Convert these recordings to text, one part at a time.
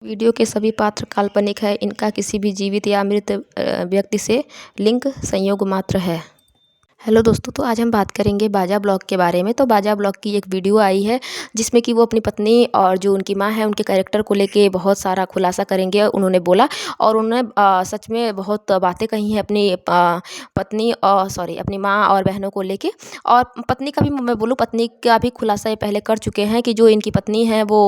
Video के सभी पात्र काल्पनिक हैं, इनका किसी भी जीवित या मृत व्यक्ति से लिंक संयोग मात्र है। हेलो दोस्तों, तो आज हम बात करेंगे बाजा ब्लॉग के बारे में। तो बाजा ब्लॉग की एक वीडियो आई है जिसमें कि वो अपनी पत्नी और जो उनकी माँ है उनके कैरेक्टर को लेके बहुत सारा खुलासा करेंगे, उन्होंने बोला। और उन्होंने सच में बहुत बातें कही हैं अपनी पत्नी और अपनी माँ और बहनों को लेके। और पत्नी का भी मैं बोलूँ, पत्नी का भी खुलासा ये पहले कर चुके हैं कि जो इनकी पत्नी है वो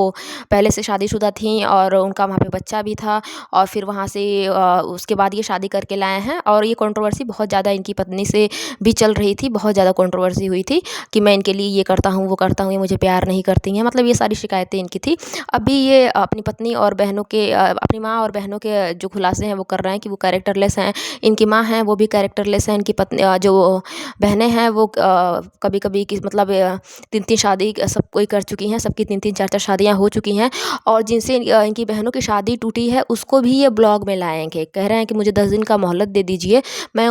पहले से शादीशुदा थी और उनका वहाँ पे बच्चा भी था। और फिर वहाँ से उसके बाद ये शादी करके लाए हैं। और ये कंट्रोवर्सी बहुत ज़्यादा इनकी पत्नी से भी चल रही थी, बहुत ज़्यादा कंट्रोवर्सी हुई थी कि मैं इनके लिए ये करता हूँ, वो करता हूँ, ये मुझे प्यार नहीं करती हैं। मतलब ये सारी शिकायतें इनकी थी। अभी ये अपनी पत्नी और बहनों के अपनी माँ और बहनों के जो खुलासे हैं वो कर रहे हैं कि वो कैरेक्टरलेस हैं। इनकी माँ हैं वो भी कैरेक्टरलेस हैं। इनकी पत्नी जो बहनें हैं वो कभी-कभी की मतलब 3-3 शादी सब कोई कर चुकी हैं, सबकी 3-3 4-4 शादियाँ हो चुकी हैं। और जिनसे इनकी बहनों की शादी टूटी है उसको भी ये ब्लॉग में लाएँगे। कह रहे हैं कि मुझे 10 दिन का मोहलत दे दीजिए, मैं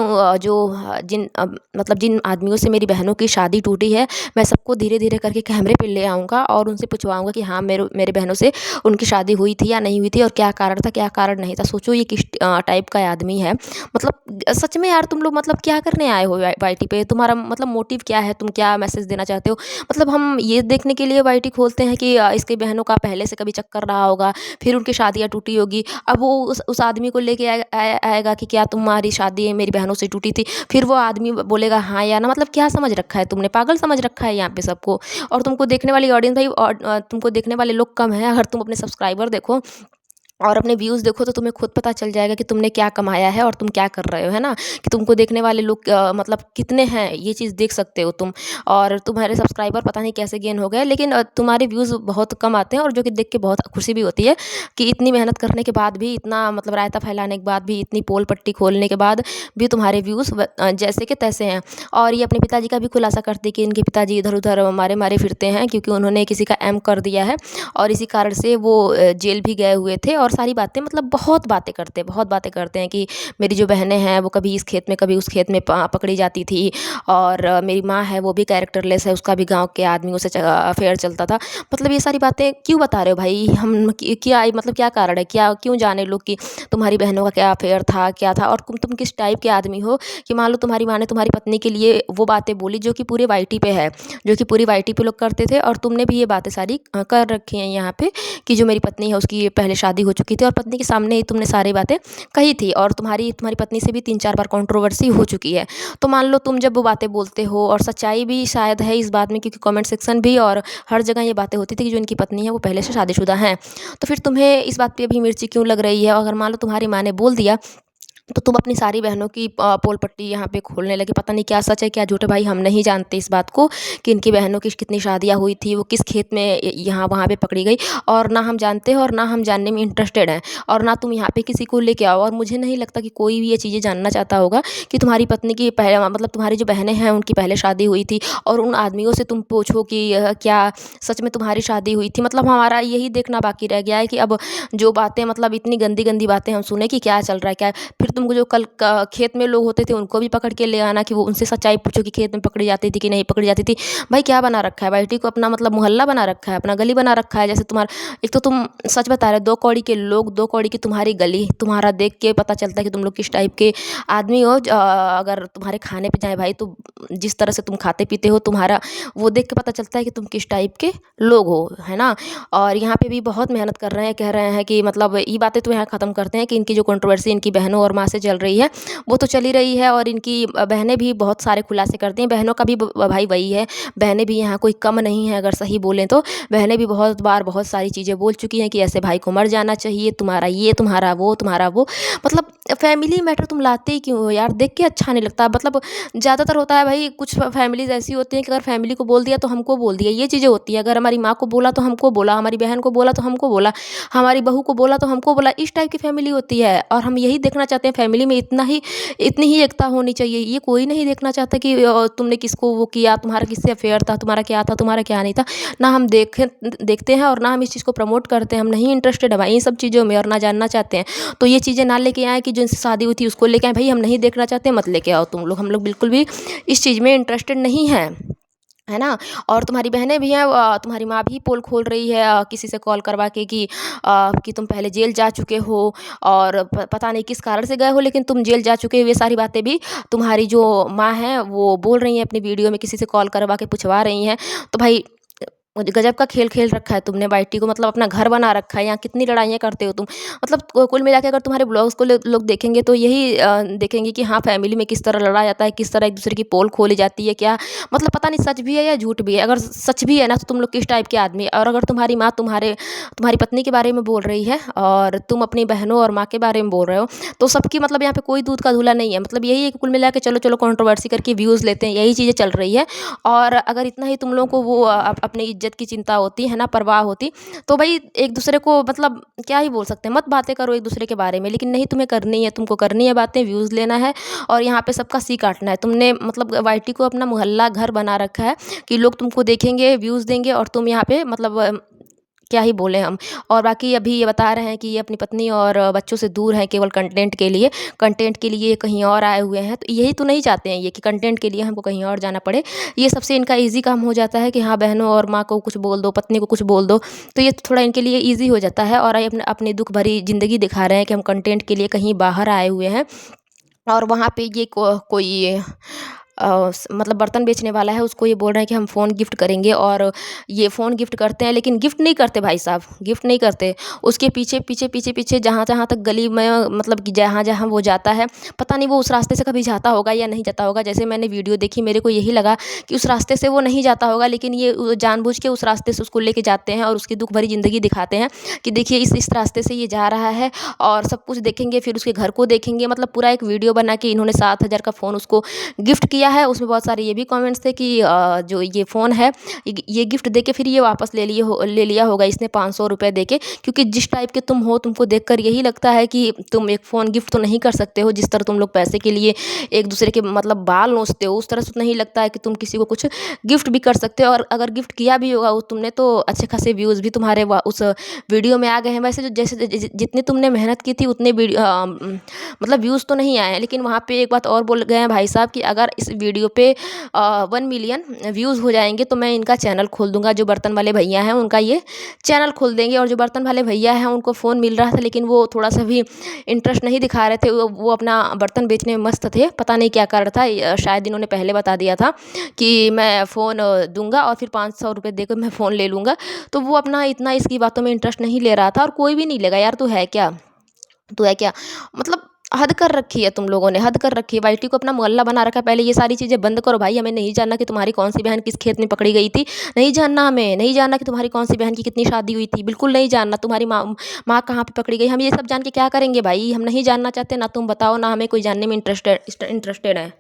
जिन आदमियों से मेरी बहनों की शादी टूटी है, मैं सबको धीरे-धीरे करके कैमरे पे ले आऊँगा और उनसे पूछवाऊँगा कि हाँ, मेरे बहनों से उनकी शादी हुई थी या नहीं हुई थी और क्या कारण था, क्या कारण नहीं था। सोचो ये किस टाइप का आदमी है। मतलब सच में यार, तुम लोग मतलब क्या करने आए हो वाईटी पे? तुम्हारा मतलब मोटिव क्या है? तुम क्या मैसेज देना चाहते हो? मतलब हम ये देखने के लिए वाईटी खोलते हैं कि इसकी बहनों का पहले से कभी चक्कर रहा होगा, फिर उनकी शादियाँ टूटी होगी। अब वो उस आदमी को लेके आएगा कि क्या तुम्हारी शादी मेरी बहनों से टूटी थी? फिर वो आदमी बोलेगा हाँ या ना। मतलब क्या समझ रखा है तुमने? पागल समझ रखा है यहाँ पे सबको। और तुमको देखने वाली ऑडियंस भाई, और तुमको देखने वाले लोग कम हैं। अगर तुम अपने सब्सक्राइबर देखो और अपने व्यूज़ देखो तो तुम्हें खुद पता चल जाएगा कि तुमने क्या कमाया है और तुम क्या कर रहे हो, है ना? कि तुमको देखने वाले लोग मतलब कितने हैं, ये चीज़ देख सकते हो तुम। और तुम्हारे सब्सक्राइबर पता नहीं कैसे गेन हो गए, लेकिन तुम्हारे व्यूज़ बहुत कम आते हैं। और जो कि देख के बहुत खुशी भी होती है कि इतनी मेहनत करने के बाद भी, इतना मतलब रायता फैलाने के बाद भी, इतनी पोल पट्टी खोलने के बाद भी तुम्हारे व्यूज़ जैसे के तैसे हैं। और ये अपने पिताजी का भी खुलासा करती है कि इनके पिताजी इधर-उधर मारे-मारे फिरते हैं क्योंकि उन्होंने किसी का एम कर दिया है और इसी कारण से वो जेल भी गए हुए थे। और सारी बातें मतलब बहुत बातें करते हैं कि मेरी जो बहनें हैं वो कभी इस खेत में कभी उस खेत में पकड़ी जाती थी। और मेरी माँ है वो भी कैरेक्टरलेस है, उसका भी गाँव के आदमियों से अफेयर चलता था। मतलब ये सारी बातें क्यों बता रहे हो भाई? हम क्या मतलब क्या कारण है? क्या क्यों जाने लोग कि तुम्हारी बहनों का क्या अफेयर था, क्या था? और तुम किस टाइप के आदमी हो कि मान लो तुम्हारी माँ ने तुम्हारी पत्नी के लिए वो बातें बोली जो कि पूरे वाईटी पे है, जो कि पूरी वाईटी पे लोग करते थे। और तुमने भी ये बातें सारी कर रखी हैं यहाँ पे कि जो मेरी पत्नी है उसकी पहले शादी हो चुकी थी और पत्नी के सामने ही तुमने सारी बातें कही थी। और तुम्हारी पत्नी से भी 3-4 बार कंट्रोवर्सी हो चुकी है। तो मान लो तुम जब वो बातें बोलते हो, और सच्चाई भी शायद है इस बात में क्योंकि कमेंट सेक्शन भी और हर जगह ये बातें होती थी कि जो इनकी पत्नी है वो पहले से शादीशुदा हैं। तो फिर तुम्हें इस बात पे भी मिर्ची क्यों लग रही है? अगर मान लो तुम्हारी माँ ने बोल दिया तो तुम अपनी सारी बहनों की पोल पट्टी यहाँ पे खोलने लगे। पता नहीं क्या सच है क्या झूठ है भाई, हम नहीं जानते इस बात को कि इनकी बहनों की कितनी शादियाँ हुई थी, वो किस खेत में यहाँ वहाँ पे पकड़ी गई। और ना हम जानते हैं और ना हम जानने में इंटरेस्टेड हैं। और ना तुम यहाँ पे किसी को लेके आओ। और मुझे नहीं लगता कि कोई भी ये चीज़ें जानना चाहता होगा कि तुम्हारी पत्नी की पहले मतलब तुम्हारी जो बहनें हैं उनकी पहले शादी हुई थी। और उन आदमियों से तुम पूछो कि क्या सच में तुम्हारी शादी हुई थी? मतलब हमारा यही देखना बाकी रह गया है कि अब जो बातें मतलब इतनी गंदी गंदी बातें हम सुने कि क्या चल रहा है क्या। फिर तुमको जो कल खेत में लोग होते थे उनको भी पकड़ के ले आना कि वो उनसे सच्चाई पूछो कि खेत में पकड़ी जाती थी कि नहीं पकड़ी जाती थी। भाई क्या बना रखा है? वाईटी को अपना मतलब मोहल्ला बना रखा है, अपना गली बना रखा है। जैसे तुम्हारा एक तो तुम सच बता रहे हो, 2 कौड़ी के लोग, 2 कौड़ी की तुम्हारी गली, तुम्हारा देख के पता चलता है कि तुम लोग किस टाइप के आदमी हो। अगर तुम्हारे खाने पे जाए भाई तो जिस तरह से तुम खाते पीते हो, तुम्हारा वो देख के पता चलता है कि तुम किस टाइप के लोग हो, है ना? और यहाँ पे भी बहुत मेहनत कर रहे हैं, कह रहे हैं कि मतलब ये बातें तो यहाँ ख़त्म करते हैं कि इनकी जो कंट्रोवर्सी इनकी बहनों और माँ से चल रही है वो तो चल ही रही है। और इनकी बहनें भी बहुत सारे खुलासे करती हैं। बहनों का भी भाई वही है, बहनें भी यहाँ कोई कम नहीं है। अगर सही बोलें तो बहनें भी बहुत बार बहुत सारी चीज़ें बोल चुकी हैं कि ऐसे भाई को मर जाना चाहिए, तुम्हारा ये, तुम्हारा वो, तुम्हारा वो। मतलब फैमिली मैटर तुम लाते ही क्यों हो यार? देख के अच्छा नहीं लगता। मतलब ज़्यादातर होता है भाई, कुछ फैमिलीज़ ऐसी होती हैं कि अगर फैमिली को बोल दिया तो हमको बोल दिया, ये चीज़ें होती है। अगर हमारी माँ को बोला तो हमको बोला, हमारी बहन को बोला तो हमको बोला, हमारी बहू को बोला तो हमको बोला। इस टाइप की फैमिली होती है। और हम यही देखना चाहते हैं, फैमिली में इतनी ही एकता होनी चाहिए। ये कोई नहीं देखना चाहता कि तुमने किसको वो किया, तुम्हारा किससे अफेयर था, तुम्हारा क्या था, तुम्हारा क्या नहीं था। ना हम देखते हैं और ना हम इस चीज़ को प्रमोट करते हैं। हम नहीं इंटरेस्टेड है भाई इन सब चीज़ों में और ना जानना चाहते हैं। तो ये चीज़ें ना लेके आएँ कि जिनसे शादी हुई थी उसको लेके आएँ। भाई हम नहीं देखना चाहते, मत लेके आओ तुम लोग। हम लोग बिल्कुल भी इस चीज़ में इंटरेस्टेड नहीं हैं। है ना? और तुम्हारी बहनें भी हैं, तुम्हारी माँ भी पोल खोल रही है किसी से कॉल करवा के कि तुम पहले जेल जा चुके हो और पता नहीं किस कारण से गए हो, लेकिन तुम जेल जा चुके हो। ये सारी बातें भी तुम्हारी जो माँ हैं वो बोल रही हैं अपनी वीडियो में, किसी से कॉल करवा के पूछवा रही हैं। तो भाई गजब का खेल खेल रखा है तुमने वाईटी को, मतलब अपना घर बना रखा है। यहाँ कितनी लड़ाइयाँ करते हो तुम। मतलब कुल मिला के अगर तुम्हारे ब्लॉग्स को लोग देखेंगे तो यही देखेंगे कि हाँ, फैमिली में किस तरह लड़ा जाता है, किस तरह एक दूसरे की पोल खोली जाती है। क्या मतलब पता नहीं सच भी है या झूठ भी है। अगर सच भी है ना तो तुम लोग किस टाइप के आदमी, और अगर तुम्हारी माँ तुम्हारी पत्नी के बारे में बोल रही है और तुम अपनी बहनों और माँ के बारे में बोल रहे हो, तो सबकी मतलब यहाँ पे कोई दूध का धूला नहीं है। मतलब यही है कि कुल मिला के चलो चलो कंट्रोवर्सी करके व्यूज़ लेते हैं, यही चीज़ें चल रही है। और अगर इतना ही तुम लोगों को वो अपनी इज्जत की चिंता होती है ना, परवाह होती, तो भाई एक दूसरे को मतलब क्या ही बोल सकते हैं, मत बातें करो एक दूसरे के बारे में। लेकिन नहीं, तुम्हें करनी है, तुमको करनी है बातें, व्यूज़ लेना है और यहाँ पे सबका सी काटना है। तुमने मतलब वाईटी को अपना मोहल्ला घर बना रखा है कि लोग तुमको देखेंगे, व्यूज़ देंगे और तुम यहाँ पे मतलब क्या ही बोले हम। और बाकी अभी ये बता रहे हैं कि ये अपनी पत्नी और बच्चों से दूर हैं केवल कंटेंट के लिए कहीं और आए हुए हैं। तो यही तो नहीं चाहते हैं ये कि कंटेंट के लिए हमको कहीं और जाना पड़े। ये सबसे इनका ईज़ी काम हो जाता है कि हाँ, बहनों और माँ को कुछ बोल दो, पत्नी को कुछ बोल दो, तो ये थोड़ा इनके लिए ईज़ी हो जाता है। और ये अपनी दुःख भरी ज़िंदगी दिखा रहे हैं कि हम कंटेंट के लिए कहीं बाहर आए हुए हैं और वहाँ पे ये कोई मतलब बर्तन बेचने वाला है, उसको ये बोल रहे हैं कि हम फ़ोन गिफ्ट करेंगे, और ये फ़ोन गिफ्ट करते हैं, लेकिन गिफ्ट नहीं करते भाई साहब, गिफ्ट नहीं करते। उसके पीछे पीछे पीछे पीछे जहाँ जहाँ तक गली में मतलब कि जहाँ जहाँ वो जाता है, पता नहीं वो उस रास्ते से कभी जाता होगा या नहीं जाता होगा। जैसे मैंने वीडियो देखी, मेरे को यही लगा कि उस रास्ते से वो नहीं जाता होगा, लेकिन ये जानबूझ के उस रास्ते से उसको लेके जाते हैं और उसकी दुःख भरी ज़िंदगी दिखाते हैं कि देखिए इस रास्ते से ये जा रहा है, और सब कुछ देखेंगे, फिर उसके घर को देखेंगे। मतलब पूरा एक वीडियो बना के इन्होंने 7,000 का फ़ोन उसको गिफ्ट किया है। उसमें बहुत सारे ये भी कमेंट्स थे कि जो ये फ़ोन है, ये गिफ्ट देके फिर ये वापस ले लिया होगा इसने 500 रुपये देके, क्योंकि जिस टाइप के तुम हो, तुमको देखकर यही लगता है कि तुम एक फ़ोन गिफ्ट तो नहीं कर सकते हो। जिस तरह तुम लोग पैसे के लिए एक दूसरे के मतलब बाल नोचते हो, उस तरह से तो नहीं लगता है कि तुम किसी को कुछ गिफ्ट भी कर सकते हो। और अगर गिफ्ट किया भी होगा तुमने, तो अच्छे खासे व्यूज़ भी तुम्हारे उस वीडियो में आ गए हैं। वैसे जो जैसे जितनी तुमने मेहनत की थी उतने मतलब व्यूज़ तो नहीं आए हैं। लेकिन वहाँ पे एक बात और बोल गए हैं भाई साहब कि अगर इस वीडियो पे 1 मिलियन व्यूज़ हो जाएंगे तो मैं इनका चैनल खोल दूंगा। जो बर्तन वाले भैया हैं उनका ये चैनल खोल देंगे। और जो बर्तन वाले भैया हैं उनको फ़ोन मिल रहा था, लेकिन वो थोड़ा सा भी इंटरेस्ट नहीं दिखा रहे थे। वो अपना बर्तन बेचने में मस्त थे, पता नहीं क्या कारण था। शायद इन्होंने पहले बता दिया था कि मैं फ़ोन दूंगा और फिर 500 रुपये देकर मैं फ़ोन ले लूँगा। तो वो अपना इतना इसकी बातों में इंटरेस्ट नहीं ले रहा था, और कोई भी नहीं लेगा। यार तू है क्या मतलब हद कर रखी है तुम लोगों ने, हद कर रखी है। वाईटी को अपना मोहल्ला बना रखा है। पहले ये सारी चीज़ें बंद करो भाई। हमें नहीं जानना कि तुम्हारी कौन सी बहन किस खेत में पकड़ी गई थी, नहीं जानना। हमें नहीं जानना कि तुम्हारी कौन सी बहन की कितनी शादी हुई थी, बिल्कुल नहीं जानना। तुम्हारी माँ कहाँ पे पकड़ी गई, हम ये सब जान के क्या करेंगे भाई। हम नहीं जानना चाहते, ना तुम बताओ, ना हमें कोई जानने में इंटरेस्टेड है।